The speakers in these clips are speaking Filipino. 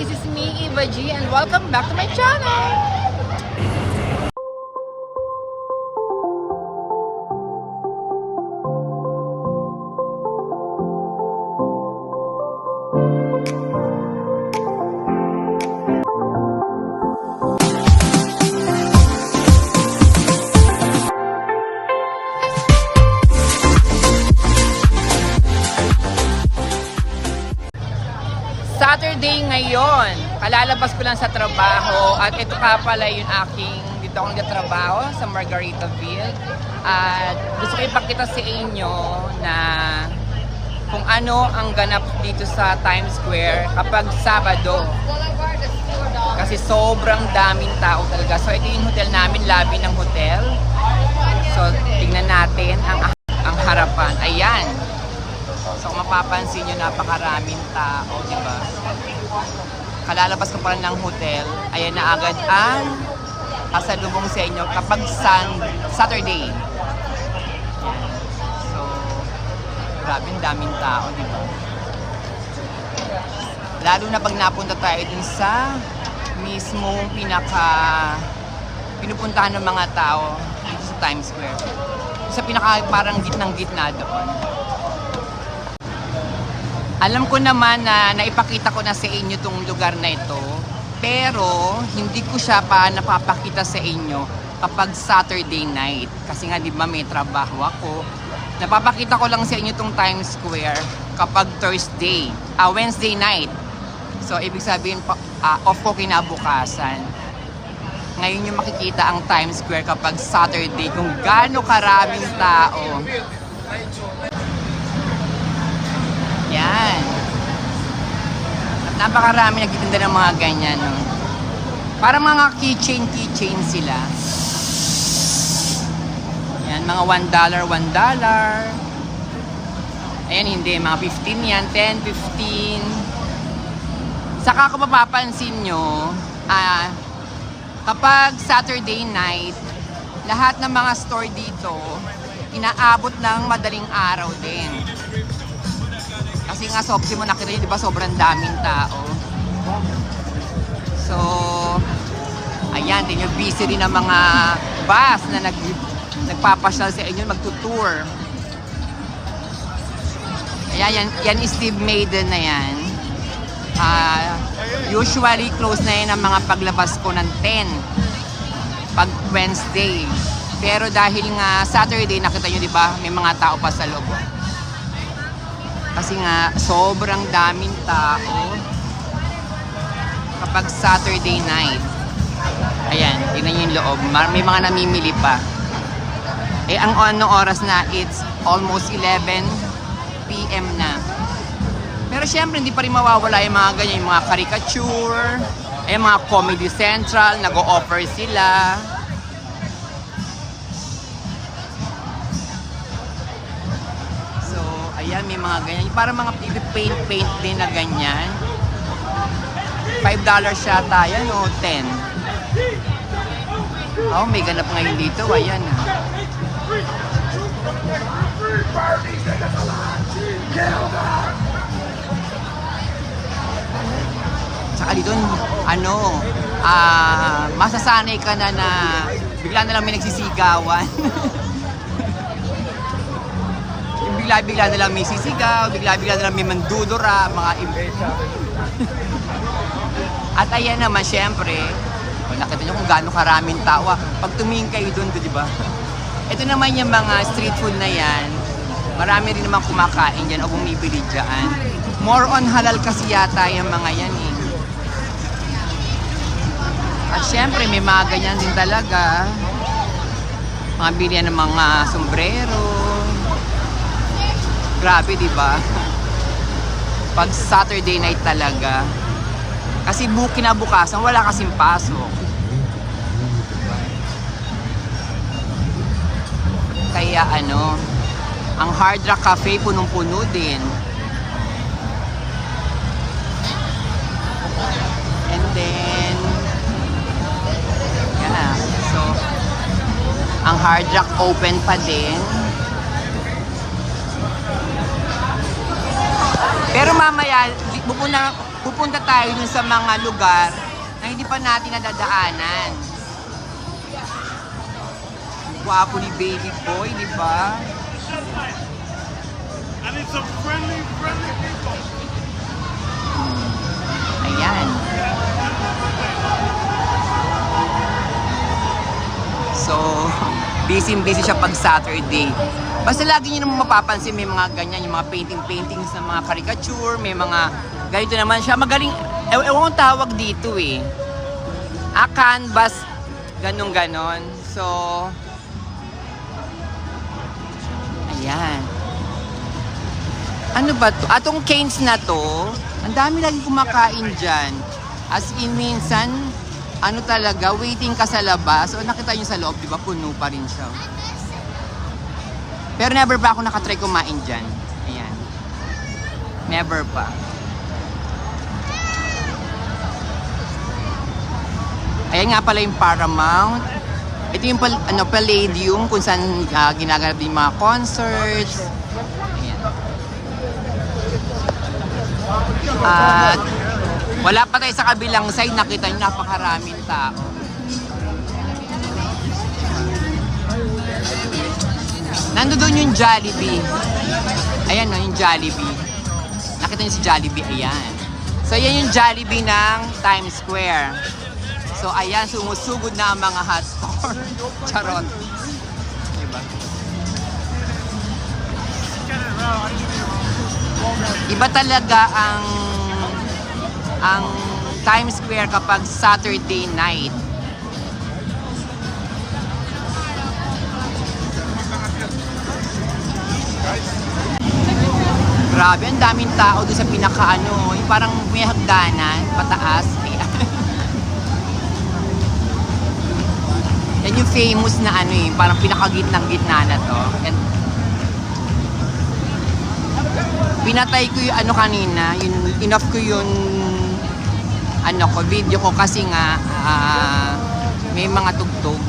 this is me, Eva G, and welcome back to my channel! Saturday ngayon, kalalabas ko lang sa trabaho at ito ka pala yung dito ako nagtatrabaho sa Margaritaville at gusto ko ipakita sa inyo na kung ano ang ganap dito sa Times Square kapag Sabado kasi sobrang daming tao talaga. So ito yung hotel namin, lobby ng hotel. So tingnan natin ang harapan. Ayan. So kung mapapansin nyo, napakaraming tao, di ba? Kalalabas ko pa ng hotel, ayan na agad ang pasalubong sa inyo kapag Saturday. So, grabing daming tao, di ba? Lalo na pag napunta tayo dun sa mismong pinupuntahan ng mga tao dito sa Times Square. Sa parang gitnang-gitna doon. Alam ko naman na naipakita ko na sa inyo itong lugar na ito, pero hindi ko siya pa napapakita sa inyo kapag Saturday night. Kasi nga di ba may trabaho ako. Napapakita ko lang sa inyo itong Times Square kapag Wednesday night. So ibig sabihin, off ko kinabukasan. Ngayon yung makikita ang Times Square kapag Saturday kung gaano karaming tao. Yan. At napakarami nagtitinda ng mga ganyan. No? Para mga keychain sila. Yan, mga $1. Ayan, hindi. Mga 15 yan. 10, 15. Saka kung mapapansin nyo, kapag Saturday night, lahat ng mga store dito, inaabot ng madaling araw din. Kasi nga Sopsi mo nakita nyo, di ba sobrang daming tao. So, ayan, din yung busy rin ng mga bus na nagpapasyal sa inyo, magtutour. Ayan, yan is Steve Maiden na yan. Usually, close na yan ang mga paglabas ko ng 10 pag Wednesday. Pero dahil nga Saturday, nakita nyo, di ba, may mga tao pa sa loob. Kasi nga, sobrang daming tao kapag Saturday night. Ayan, tingnan nyo yung loob. May mga namimili pa. Eh, ang oras na, it's almost 11 PM na. Pero syempre, hindi pa rin mawawala yung mga ganyan, yung mga caricature, mga Comedy Central, nag-o-offer sila. Ayan, may mga ganyan. Parang mga paint din na ganyan. $5 siya tayo, no? 10. Oh, may ganap ngayon dito. Ayan, Tsaka dito, masasanay ka na bigla na lang may nagsisigawan. Bigla-bigla na lang may sisigaw, bigla-bigla na lang may mandudura, mga At ayan naman, syempre, nakita nyo kung gaano karaming tao. Pag tumingin kayo doon, di ba? Ito naman yung mga street food na yan. Marami rin naman kumakain dyan o bumibili dyan. More on halal kasi yata yung mga yan eh. At syempre, may mga ganyan din talaga. Mga bilihan ng mga sombrero. Grabe, di ba? Pag Saturday night talaga. Kasi kinabukasan, wala kasing pasok. Kaya ang Hard Rock Cafe punong-puno din. And then, yan so, ang Hard Rock open pa din. Pero mamaya, pupunta tayo dun sa mga lugar na hindi pa natin nadadaanan. Gwapo ni baby boy, di ba? And it's some friendly people. Ayan. So, busy siya pag Saturday. Basta lagi niyo naman mapapansin may mga ganyan, yung mga paintings ng mga caricature, may mga ganito naman siya. Magaling, ewan kong tawag dito eh. Canvas, ganon. So, ayan. Ano ba to? Atong canes na to, ang dami lagi kumakain dyan. As in, minsan, ano talaga, waiting ka sa labas. O nakita nyo sa loob, di ba? Puno pa rin siya. Pero never pa ako nakatry kumain dyan. Ayan. Never pa. Ayan nga pala yung Paramount. Ito yung Palladium kung saan ginaganap din mga concerts. Ayan. At wala pa tayo sa kabilang side, nakita nyo napakaraming tao. Nando doon yung Jollibee. Ayan no, yung Jollibee. Nakita nyo si Jollibee, ayan. So ayan yung Jollibee ng Times Square. So ayan, sumusugod na ang mga hot store. Charot. Diba? Iba talaga ang Times Square kapag Saturday night. Grabe, ang daming tao doon sa pinakaano, yung parang may hagdanan, pataas. Yan yung famous na ano eh, parang pinakagitnang-gitna na to. And pinatay ko yung ano kanina, yung enough ko yung ano ko, video ko kasi nga may mga tugtog.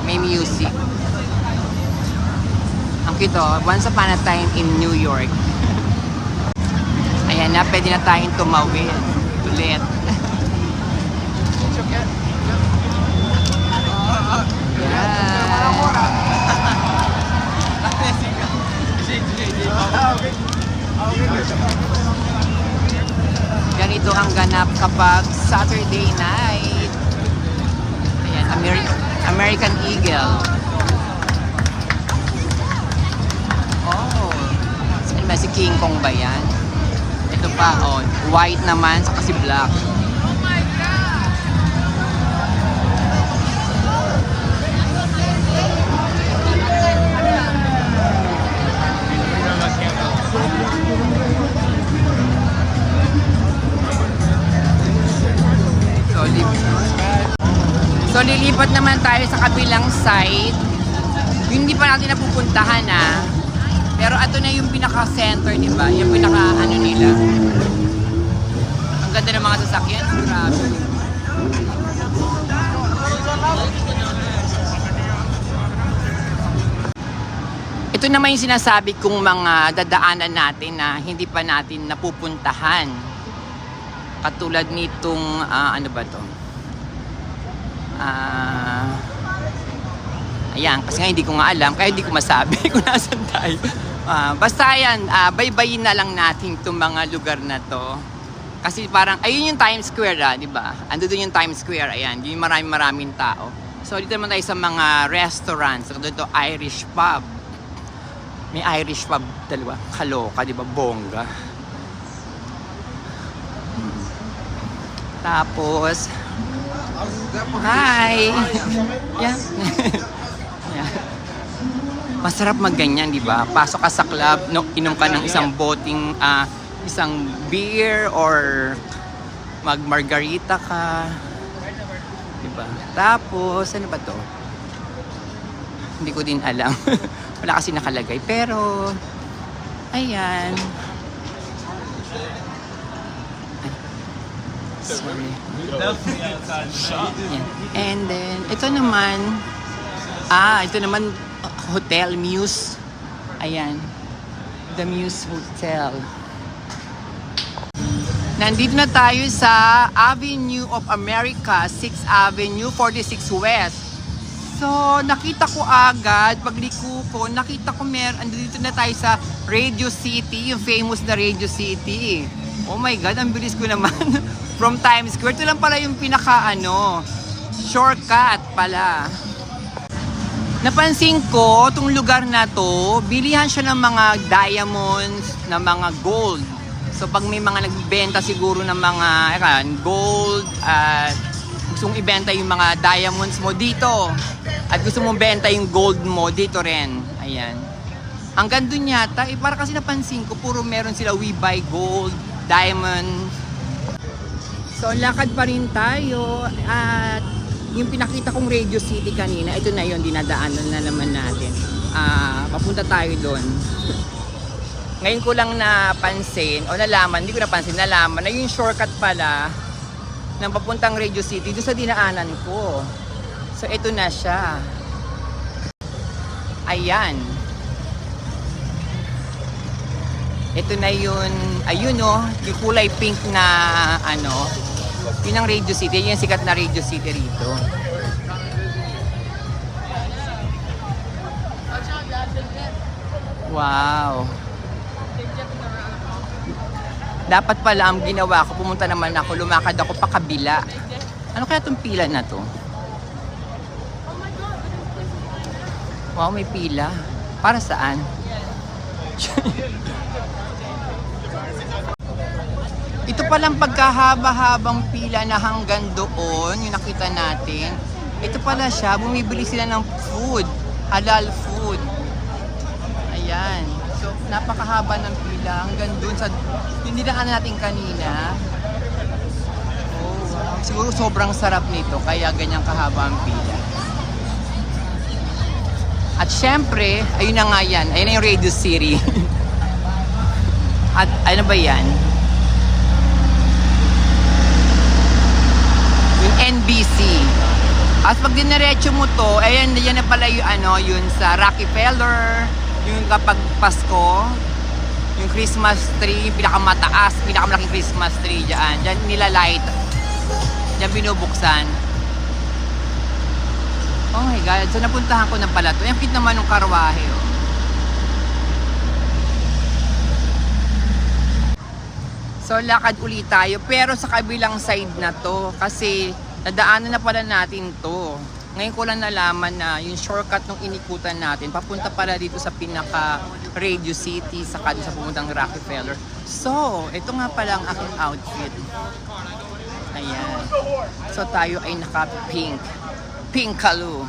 May music. Ang kito, Once Upon a Time in New York. Ayan na, pwede na tayong tumawid ulit. Ganito ang ganap kapag Saturday night. Ayan, American Eagle. Oh, saan ba si King Kong ba yan? Ito pa, oh, white naman, saka si black. So lilipat naman tayo sa kabilang side. Yung hindi pa natin napupuntahan pero ito na yung pinaka-center, di ba? Yung pinaka-ano nila. Ang ganda ng mga sasakyan. Grabe. Ito naman yung sinasabi kong mga dadaanan natin na hindi pa natin napupuntahan. Katulad nitong, ano ba to? Ayan, kasi nga hindi ko nga alam, kaya hindi ko masabi kung nasan tayo. Basta yan, baybayin na lang natin itong mga lugar na to. Kasi parang, ayun yung Times Square di ba? Ando doon yung Times Square, ayan, yung maraming tao. So dito naman tayo sa mga restaurants. So dito, Irish pub. May Irish pub, dalawa. Kaloka, di ba? Bongga. Tapos, hi! Yan. Yan. Masarap magganyan, di ba? Pasok ka sa club, no, inom ka ng isang boting, isang beer or mag-margarita ka. Di ba? Tapos, ano ba to? Hindi ko din alam. Wala kasi nakalagay. Pero, ayan. Sorry. Yan. And then, ito naman, Hotel Muse. Ayan. The Muse Hotel. Nandito na tayo sa Avenue of America, 6th Avenue, 46 West. So, nakita ko agad, pagliko ko, nakita ko andito na tayo sa Radio City, yung famous na Radio City. Oh my God, ang bilis ko naman. From Times Square, ito lang pala yung shortcut pala. Napansin ko, itong lugar na to, bilihan siya ng mga diamonds, ng mga gold. So pag may mga nagbenta siguro ng mga gold at gusto mong ibenta yung mga diamonds mo dito at gusto mong benta yung gold mo dito rin. Ayan. Hanggang dun yata, para kasi napansin ko, puro meron sila we buy gold, diamond. So lakad pa rin tayo at yung pinakita kong Radio City kanina, ito na yun, dinadaanan na naman natin. Papunta tayo doon. Ngayon ko lang napansin, nalaman na yung shortcut pala ng papuntang Radio City doon sa dinaanan ko. So, ito na siya. Ayan. Ito na yun. Ayun yung kulay pink na yun ang Radio City. Yun yung sikat na Radio City rito. Wow. Dapat pala ang ginawa ko, pumunta naman ako, lumakad ako pa kabila. Ano kaya itong pila na to? Wow, may pila. Para saan? Ito palang pagkahaba-habang pila na hanggang doon, yung nakita natin. Ito pala siya, bumibili sila ng food, halal food. Ayan. So, napakahaba ng pila hanggang doon sa yung dinaanan natin kanina. Oh, wow. Siguro sobrang sarap nito kaya ganyang kahaba ang pila. At syempre, ayun na nga yan. Ayun na yung Radio City. At ano ba yan? Yung NBC. At pag diniretso mo to, ayan, yan na pala yung yun sa Rockefeller. Yung kapag Pasko, yung Christmas tree, pinakamalaking Christmas tree dyan. Dyan nilalight. Dyan binubuksan. Oh my God. So napuntahan ko na pala to. Yung cute naman ng karwahe. Oh. So lakad ulit tayo. Pero sa kabilang side na to. Kasi nadaanan na pala natin to. Ngayon ko lang nalaman na yung shortcut nung inikutan natin, papunta pala dito sa pinaka Radio City, saka sa pumuntang Rockefeller. So, ito nga pala ang aking outfit. Ayan. So, tayo ay naka-pink. Pink kalu.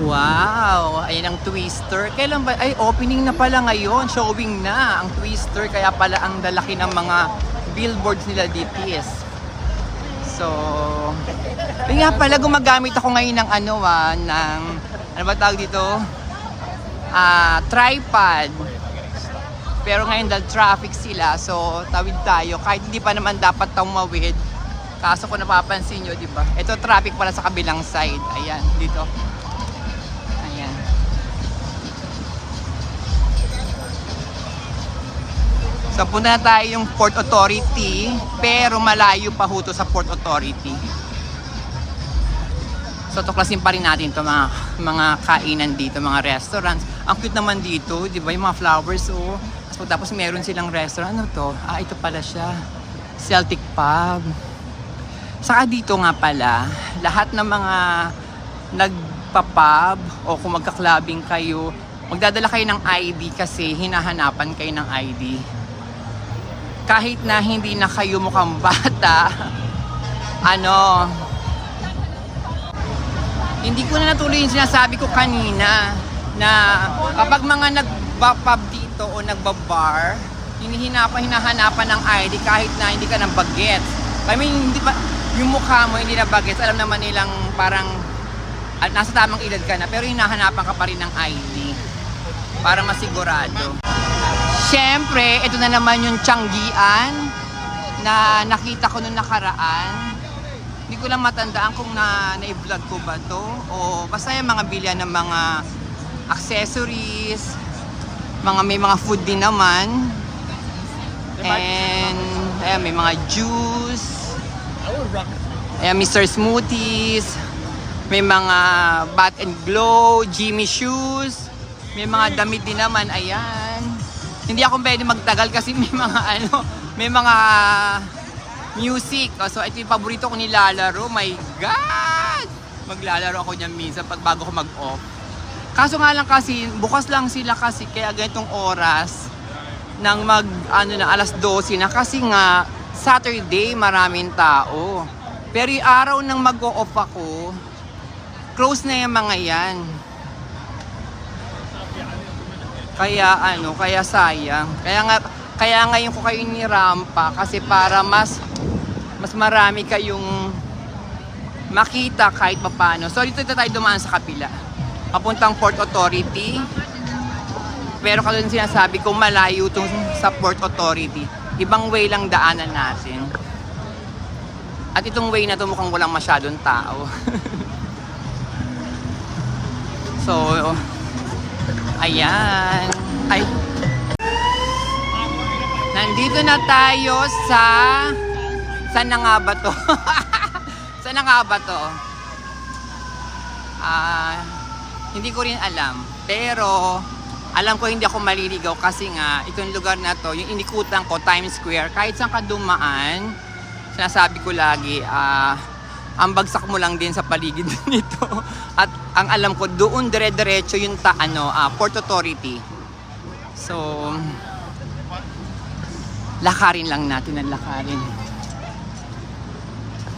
Wow! Ayan ang Twister. Kailan ba? Ay, opening na pala ngayon. Showing na ang Twister. Kaya pala ang lalaki ng mga billboards nila DTS. So, yun nga pala, gumagamit ako ngayon ng ano ba tawag dito? Tripod. Pero ngayon dahil traffic sila, so tawid tayo. Kahit hindi pa naman dapat tumawid. Kaso kung napapansin nyo, di ba? Ito traffic pala sa kabilang side. Ayan, dito. So punta na tayo yung Port Authority, pero malayo pa ho to sa Port Authority. So tuklasin pa rin natin to mga kainan dito, mga restaurants. Ang cute naman dito, di ba yung mga flowers oh. Tapos meron silang restaurant. Ano to? Ito pala siya. Celtic Pub. Saka dito nga pala, lahat ng mga nagpa-pub o kung magka-clubbing kayo, magdadala kayo ng ID kasi hinahanapan kayo ng ID. Kahit na hindi na kayo mukhang bata, hindi ko na natuloy yung sinasabi ko kanina na kapag mga nagpa-pub dito o nagba-bar, hinahanapan ng ID kahit na hindi ka ng bagets. I mean, hindi pa, yung mukha mo hindi na bagets, alam naman nilang parang nasa tamang edad ka na, pero hinahanapan ka pa rin ng ID para masigurado. Siyempre, ito na naman yung Tianggian na nakita ko nung nakaraan. Hindi ko lang matandaan kung na-vlog ko ba to o basta yung mga bilyan ng mga accessories, may mga food din naman. And ayan, may mga juice. Ayan, Mr. Smoothies. May mga Bath and Glow, Jimmy shoes. May mga damit din naman, ayan. Hindi ako pwede magtagal kasi may mga may mga music. So ito yung paborito ko nilalaro. My God! Maglalaro ako niyan minsan pag bago ko mag-off. Kaso nga lang kasi, bukas lang sila kasi kaya ganitong oras nang alas 12 na kasi nga Saturday maraming tao. Pero yung araw nang mag-off ako, close na yung mga yan. Kaya sayang. Kaya ngayon ko kayo nirampa kasi para mas marami kayong makita kahit papaano. So dito tayo dumaan sa kapila. Papuntang Port Authority. Pero kasi sinasabi ko malayo tong sa Port Authority. Ibang way lang daanan natin. At itong way na to mukhang walang masyadong tao. So, ayan. Ay. Nandito na tayo sa... Saan na nga ba to? Saan na nga ba to? Hindi ko rin alam. Pero, alam ko hindi ako maliligaw kasi nga, itong lugar na to, yung inikutan ko, Times Square, kahit saan ka dumaan, sinasabi ko lagi, ang bagsak mo lang din sa paligid nito. At ang alam ko, doon dire-diretso yung Port Authority. So, lakarin lang natin ang lakarin.